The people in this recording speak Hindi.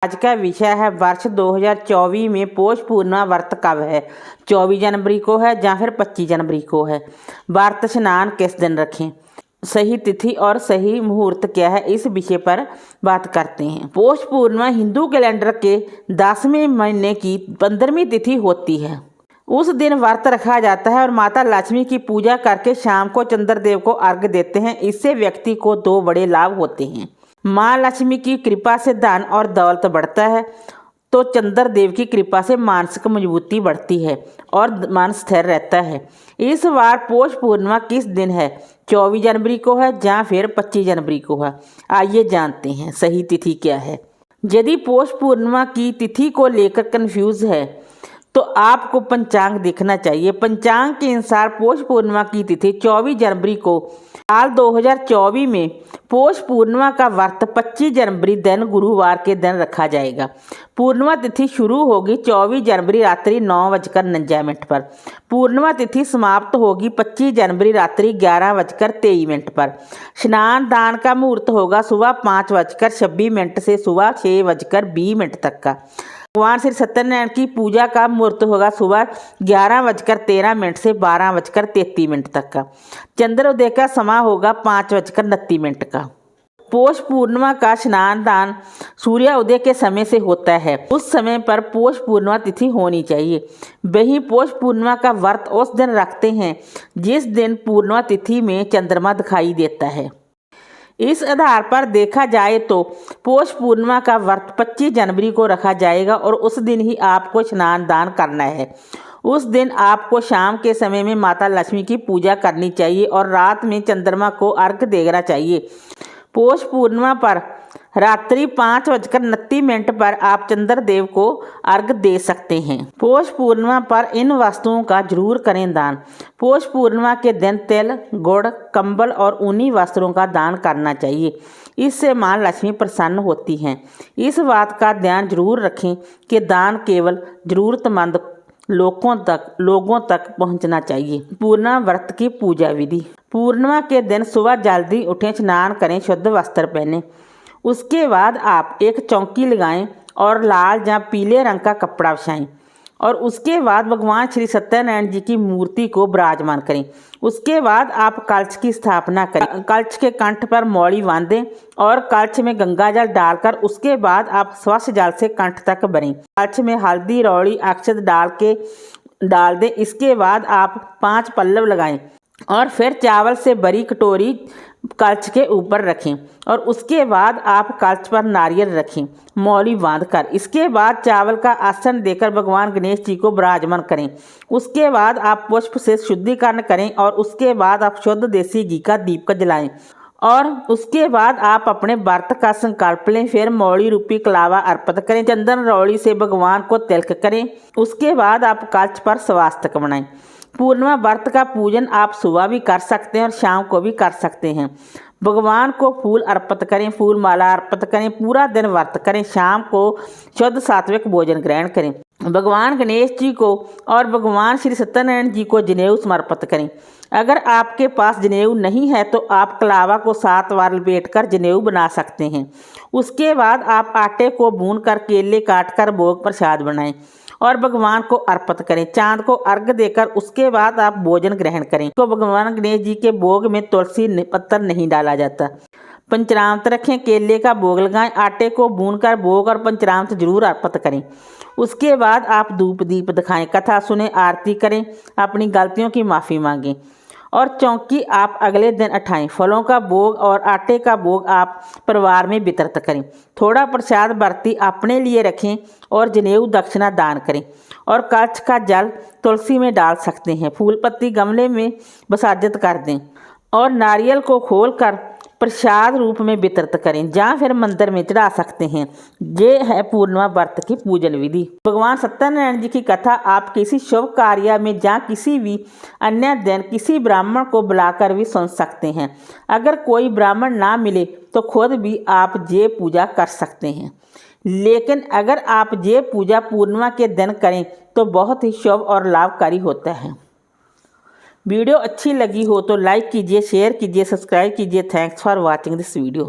आज का विषय है वर्ष 2024 में पौष पूर्णिमा व्रत कब है। 24 जनवरी को है या फिर 25 जनवरी को है। व्रत स्नान किस दिन रखें, सही तिथि और सही मुहूर्त क्या है, इस विषय पर बात करते हैं। पौष पूर्णिमा हिंदू कैलेंडर के 10वें महीने की 15वीं तिथि होती है। उस दिन व्रत रखा जाता है और माता लक्ष्मी की पूजा करके शाम को चंद्रदेव को अर्घ्य देते हैं। इससे व्यक्ति को 2 बड़े लाभ होते हैं। माँ लक्ष्मी की कृपा से धन और दौलत बढ़ता है, तो चंद्रदेव की कृपा से मानसिक मजबूती बढ़ती है और मन स्थिर रहता है। इस बार पौष पूर्णिमा किस दिन है, 24 जनवरी को है या फिर 25 जनवरी को है। आइए जानते हैं सही तिथि क्या है। यदि पौष पूर्णिमा की तिथि को लेकर कंफ्यूज है तो आपको पंचांग देखना चाहिए। पंचांग के अनुसार पौष पूर्णिमा की तिथि 24 जनवरी को साल 2024 में पौष पूर्णिमा का व्रत 25 जनवरी दिन गुरुवार के दिन रखा जाएगा। पूर्णिमा तिथि शुरू होगी 24 जनवरी रात्रि 9:49 पर। पूर्णिमा तिथि समाप्त होगी 25 जनवरी रात्रि 11:23 पर। स्नान दान का मुहूर्त होगा सुबह 5:26 से सुबह 6:20 तक का। भगवान श्री सत्यनारायण की पूजा का मुहूर्त होगा सुबह 11:13 से 12:33 तक का। चंद्रोदय का समय होगा 5:29 का। पौष पूर्णिमा का स्नान दान सूर्योदय के समय से होता है। उस समय पर पौष पूर्णिमा तिथि होनी चाहिए। वही पौष पूर्णिमा का व्रत उस दिन रखते हैं जिस दिन पूर्णिमा तिथि में चंद्रमा दिखाई देता है। इस आधार पर देखा जाए तो पौष पूर्णिमा का व्रत 25 जनवरी को रखा जाएगा और उस दिन ही आपको स्नान दान करना है। उस दिन आपको शाम के समय में माता लक्ष्मी की पूजा करनी चाहिए और रात में चंद्रमा को अर्घ्य देना चाहिए। पौष पूर्णिमा पर रात्रि 5:29 पर आप चंद्रदेव को अर्घ्य दे सकते हैं। पौष पूर्णिमा पर इन वस्तुओं का जरूर करें दान। पौष पूर्णिमा के दिन तिल, गुड़, कंबल और ऊनी वस्त्रों का दान करना चाहिए। इससे मां लक्ष्मी प्रसन्न होती हैं। इस बात का ध्यान जरूर रखें कि दान केवल जरूरतमंद लोगों तक पहुंचना चाहिए। पूर्णिमा व्रत की पूजा विधि। पूर्णिमा के दिन सुबह जल्दी उठें, स्नान करें, शुद्ध वस्त्र पहनें। उसके बाद आप एक चौकी लगाएं और लाल या पीले रंग का कपड़ा बिछाएं और उसके बाद भगवान श्री सत्यनारायण जी की मूर्ति को विराजमान करें। उसके बाद आप कलश की स्थापना करें। कलश के कंठ पर मौली बांधें और कलश में गंगा जल डालकर उसके बाद आप स्वच्छ जल से कंठ तक भरें। कलश में हल्दी, रौड़ी, अक्षत डाल दें। इसके बाद आप 5 पल्लव लगाएं और फिर चावल से भरी कटोरी कलश के ऊपर रखें और उसके बाद आप कलश पर नारियल रखें मौली बांधकर। इसके बाद चावल का आसन देकर भगवान गणेश जी को विराजमान करें। उसके बाद आप पुष्प से शुद्धिकरण करें और उसके बाद आप शुद्ध देसी घी का दीपक जलाएं और उसके बाद आप अपने व्रत का संकल्प लें। फिर मौली रूपी कलावा अर्पित करें। चंदन रौड़ी से भगवान को तिलक करें। उसके बाद आप कलश पर स्वास्तिक बनाएं। पूर्णिमा व्रत का पूजन आप सुबह भी कर सकते हैं और शाम को भी कर सकते हैं। भगवान को फूल अर्पित करें, फूल माला अर्पित करें, पूरा दिन व्रत करें। शाम को शुद्ध सात्विक भोजन ग्रहण करें। भगवान गणेश जी को और भगवान श्री सत्यनारायण जी को जनेऊ समर्पित करें। अगर आपके पास जनेऊ नहीं है तो आप कलावा को 7 बार लपेटकर जनेऊ बना सकते हैं। उसके बाद आप आटे को भूनकर केले काटकर भोग प्रसाद बनाएं और भगवान को अर्पित करें। चांद को अर्घ्य देकर उसके बाद आप भोजन ग्रहण करें। तो भगवान गणेश जी के भोग में तुलसी पत्तर नहीं डाला जाता। पंचरामृत रखें, केले का भोग लगाएं, आटे को भूनकर भोग और पंचरामृत जरूर अर्पित करें। उसके बाद आप धूप दीप दिखाएं, कथा सुने, आरती करें, अपनी गलतियों की माफ़ी मांगें और चौकी आप अगले दिन उठाएं। फलों का भोग और आटे का भोग आप परिवार में वितरित करें। थोड़ा प्रसाद बरती अपने लिए रखें और जनेऊ दक्षिणा दान करें और कलश का जल तुलसी में डाल सकते हैं। फूल पत्ती गमले में विसर्जित कर दें और नारियल को खोलकर प्रसाद रूप में वितरित करें या फिर मंदिर में चढ़ा सकते हैं। ये है पूर्णिमा व्रत की पूजन विधि। भगवान सत्यनारायण जी की कथा आप किसी शुभ कार्य में या किसी भी अन्य दिन किसी ब्राह्मण को बुलाकर भी सुन सकते हैं। अगर कोई ब्राह्मण ना मिले तो खुद भी आप ये पूजा कर सकते हैं। लेकिन अगर आप ये पूजा पूर्णिमा के दिन करें तो बहुत ही शुभ और लाभकारी होता है। वीडियो अच्छी लगी हो तो लाइक कीजिए, शेयर कीजिए, सब्सक्राइब कीजिए। Thanks for watching this video.